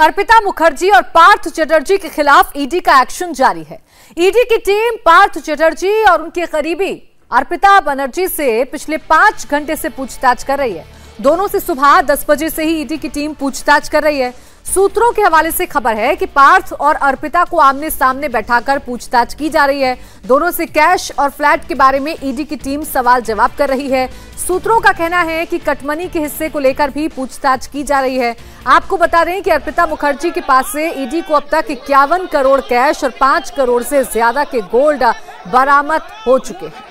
अर्पिता मुखर्जी और पार्थ चटर्जी के खिलाफ ईडी का एक्शन जारी है। ईडी की टीम पार्थ चटर्जी और उनके करीबी अर्पिता बनर्जी से पिछले 5 घंटे से पूछताछ कर रही है। दोनों से सुबह 10 बजे से ही ईडी की टीम पूछताछ कर रही है। सूत्रों के हवाले से खबर है कि पार्थ और अर्पिता को आमने सामने बैठाकर पूछताछ की जा रही है। दोनों से कैश और फ्लैट के बारे में ईडी की टीम सवाल जवाब कर रही है। सूत्रों का कहना है कि कटमनी के हिस्से को लेकर भी पूछताछ की जा रही है। आपको बता रहे हैं कि अर्पिता मुखर्जी के पास से ईडी को अब तक 51 करोड़ कैश और 5 करोड़ से ज्यादा के गोल्ड बरामद हो चुके हैं।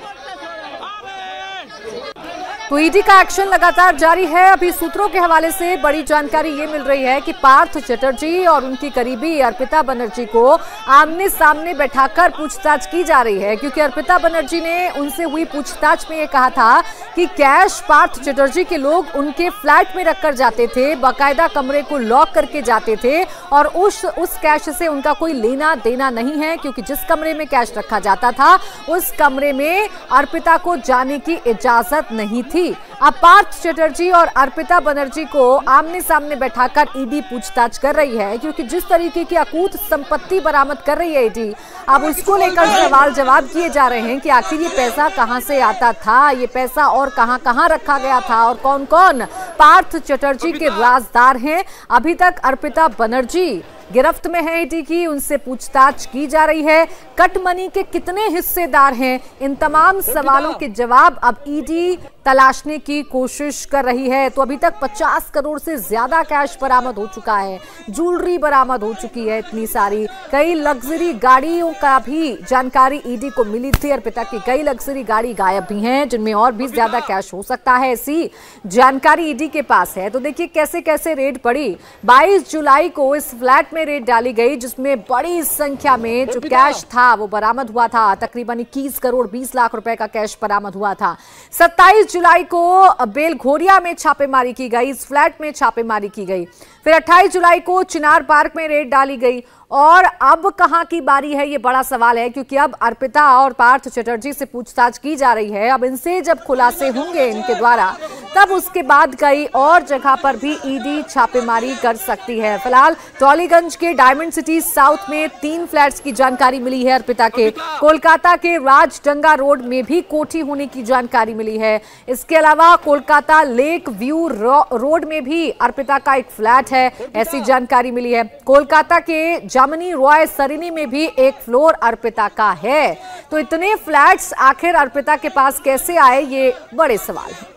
तो ईडी का एक्शन लगातार जारी है। अभी सूत्रों के हवाले से बड़ी जानकारी ये मिल रही है कि पार्थ चटर्जी और उनकी करीबी अर्पिता बनर्जी को आमने सामने बैठाकर पूछताछ की जा रही है, क्योंकि अर्पिता बनर्जी ने उनसे हुई पूछताछ में ये कहा था कि कैश पार्थ चटर्जी के लोग उनके फ्लैट में रखकर जाते थे, बाकायदा कमरे को लॉक करके जाते थे और उस कैश से उनका कोई लेना देना नहीं है, क्योंकि जिस कमरे में कैश रखा जाता था उस कमरे में अर्पिता को जाने की इजाजत नहीं थी। अब पार्थ चटर्जी और अर्पिता बनर्जी को आमने सामने बैठाकर ईडी पूछताछ कर रही है, क्योंकि जिस तरीके की अकूत संपत्ति बरामद कर रही है ईडी, अब उसको लेकर सवाल जवाब किए जा रहे हैं कि आखिर ये पैसा कहां से आता था, ये पैसा और कहां रखा गया था और कौन कौन पार्थ चटर्जी के राजदार हैं। अभी तक अर्पिता बनर्जी गिरफ्त में है ईडी की, उनसे पूछताछ की जा रही है। कटमनी के कितने हिस्सेदार हैं, इन तमाम सवालों के जवाब अब ईडी तलाशने की कोशिश कर रही है। तो अभी तक 50 करोड़ से ज्यादा कैश बरामद हो चुका है, ज्वेलरी बरामद हो चुकी है इतनी सारी, कई लग्जरी गाड़ियों का भी जानकारी ईडी को मिली थी। अर्पिता की कई लग्जरी गाड़ी गायब भी हैं, जिनमें और भी ज्यादा कैश हो सकता है, ऐसी जानकारी ईडी के पास है। तो देखिए कैसे कैसे रेड पड़ी। 22 जुलाई को इस फ्लैट में रेड डाली गई, जिसमें बड़ी संख्या में जो कैश था वो बरामद हुआ था। तकरीबन 21 करोड़ 20 लाख रुपए का कैश बरामद हुआ था। 27 जुलाई को बेलघोरिया में छापेमारी की गई, इस फ्लैट में छापेमारी की गई। फिर 28 जुलाई को चिनार पार्क में रेड डाली गई। और अब कहां की बारी है, ये बड़ा सवाल है, क्योंकि अब अर्पिता और पार्थ चटर्जी से पूछताछ की जा रही है। अब इनसे जब खुलासे होंगे इनके द्वारा, तब उसके बाद कई और जगह पर भी ईडी छापेमारी कर सकती है। फिलहाल टॉलीगंज के डायमंड सिटी साउथ में 3 फ्लैट्स की जानकारी मिली है अर्पिता के। कोलकाता के राजडंगा रोड में भी कोठी होने की जानकारी मिली है। इसके अलावा कोलकाता लेक व्यू रोड में भी अर्पिता का एक फ्लैट है, ऐसी जानकारी मिली है। कोलकाता के जामनी रॉय सरिनी में भी एक फ्लोर अर्पिता का है। तो इतने फ्लैट्स आखिर अर्पिता के पास कैसे आए, ये बड़े सवाल हैं।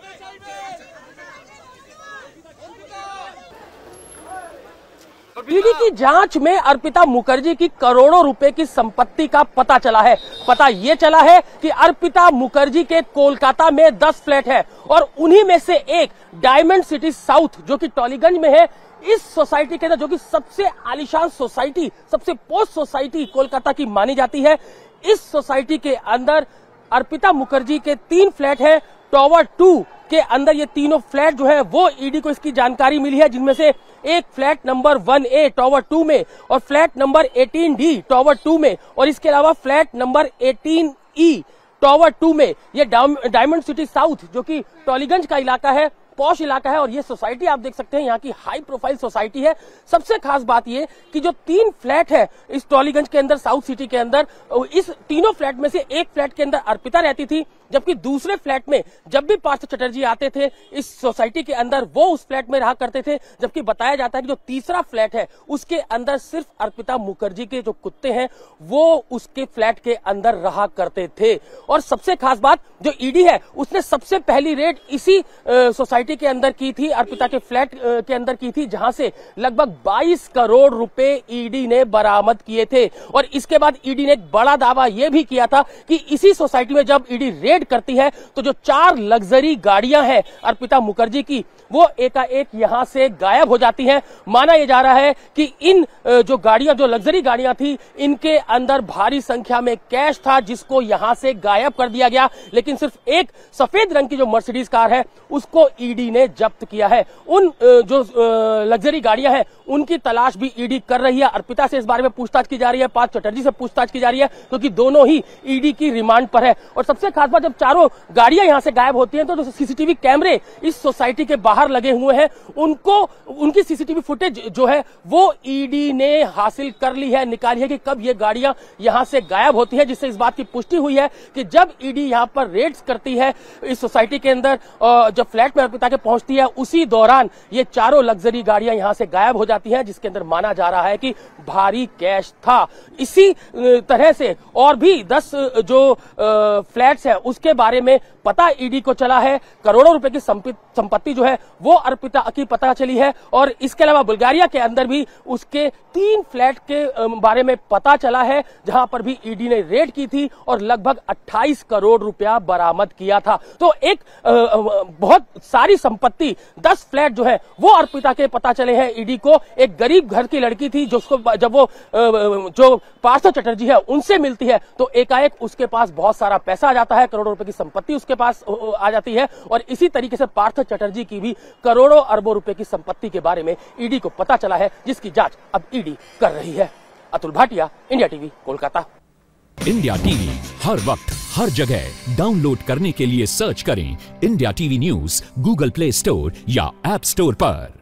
ईडी की जांच में अर्पिता मुखर्जी की करोड़ों रुपए की संपत्ति का पता चला है। पता ये चला है कि अर्पिता मुखर्जी के कोलकाता में 10 फ्लैट है और उन्हीं में से एक डायमंड सिटी साउथ जो कि टॉलीगंज में है, इस सोसाइटी के अंदर, जो कि सबसे आलीशान सोसाइटी, सबसे पोस्ट सोसाइटी कोलकाता की मानी जाती है, इस सोसाइटी के अंदर अर्पिता मुखर्जी के 3 फ्लैट हैं। टावर 2 के अंदर ये तीनों फ्लैट जो है वो ईडी को इसकी जानकारी मिली है, जिनमें से एक फ्लैट नंबर 1A टावर 2 में और फ्लैट नंबर 18D टावर 2 में, और इसके अलावा फ्लैट नंबर 18E टावर 2 में। ये डायमंड सिटी साउथ जो कि टॉलीगंज का इलाका है, पॉश इलाका है, और ये सोसाइटी आप देख सकते हैं यहाँ की हाई प्रोफाइल सोसाइटी है। सबसे खास बात ये कि जो 3 फ्लैट है इस टॉलीगंज के अंदर, साउथ सिटी के अंदर, इस तीनों फ्लैट में से एक फ्लैट के अंदर अर्पिता रहती थी, जबकि दूसरे फ्लैट में जब भी पार्थ चटर्जी आते थे इस सोसाइटी के अंदर वो उस फ्लैट में रहा करते थे। जबकि बताया जाता है कि जो तीसरा फ्लैट है उसके अंदर सिर्फ अर्पिता मुखर्जी के जो कुत्ते हैं वो उसके फ्लैट के अंदर रहा करते थे। और सबसे खास बात, जो ईडी है उसने सबसे पहली रेड इसी सोसाइटी के अंदर की थी, अर्पिता के फ्लैट के अंदर की थी, जहां से लगभग 22 करोड़ रुपए ईडी ने बरामद किए थे। और इसके बाद ईडी ने एक बड़ा दावा यह भी किया था कि इसी सोसाइटी में जब ईडी रेड करती है तो जो 4 लग्जरी गाड़ियां हैं अर्पिता मुखर्जी की, वो एकाएक यहां से गायब हो जाती हैं। माना यह जा रहा है कि इन जो गाड़ियां, जो लग्जरी गाड़ियां थी, इनके अंदर भारी संख्या में कैश था, जिसको यहां से गायब कर दिया गया। लेकिन सिर्फ एक सफेद रंग की जो मर्सिडीज कार है उसको ईडी ने जब्त किया है। उन जो लग्जरी गाड़ियां हैं उनकी तलाश भी ईडी कर रही है। अर्पिता से इस बारे में पूछताछ की जा रही है, पार्थ चटर्जी से पूछताछ की जा रही है, क्योंकि दोनों ही ईडी की रिमांड पर है। और सबसे खास बात, जब जब चारों गाड़ियां यहां से गायब होती हैं तो जो सीसीटीवी कैमरे इस सोसाइटी के बाहर लगे हुए हैं उनकी सीसीटीवी फुटेज जो है वो ईडी ने हासिल कर ली है, निकाली है कि कब ये गाड़ियां यहां से गायब होती है, जिससे इस बात की पुष्टि हुई है कि जब ईडी यहां पर रेड्स करती है इस सोसाइटी के अंदर, जब फ्लैट में अर्पिता के पहुंचती है उसी दौरान ये चारों लग्जरी गाड़ियां यहां से गायब हो जाती हैं, जिसके अंदर माना जा रहा है कि भारी कैश था। इसी तरह से और भी 10 जो फ्लैट्स है उसके बारे में पता ईडी को चला है। करोड़ों रुपए की संपत्ति जो है वो अर्पिता की पता चली है और इसके अलावा बुल्गारिया के अंदर भी उसके 3 फ्लैट के बारे में पता चला है, जहां पर भी ईडी ने रेड की थी और लगभग 28 करोड़ रुपया बरामद किया था। तो एक बहुत सारी संपत्ति 10 फ्लैट जो है वो अर्पिता के पता चले हैं ईडी को। एक गरीब घर की लड़की थी जिसको जब वो जो पार्थ चटर्जी है उनसे मिलती है तो एकाएक उसके पास बहुत सारा पैसा आ जाता है, करोड़ों रुपए की संपत्ति उसके पास आ जाती है और इसी तरीके से पार्थ चटर्जी की भी करोड़ों अरबों रुपए की संपत्ति के बारे में ईडी को पता चला है, जिसकी जांच अब ईडी कर रही है। Atul Bhatia, India TV, Kolkata. India TV हर वक्त हर जगह डाउनलोड करने के लिए सर्च करें India TV news Google Play Store या ऐप स्टोर पर।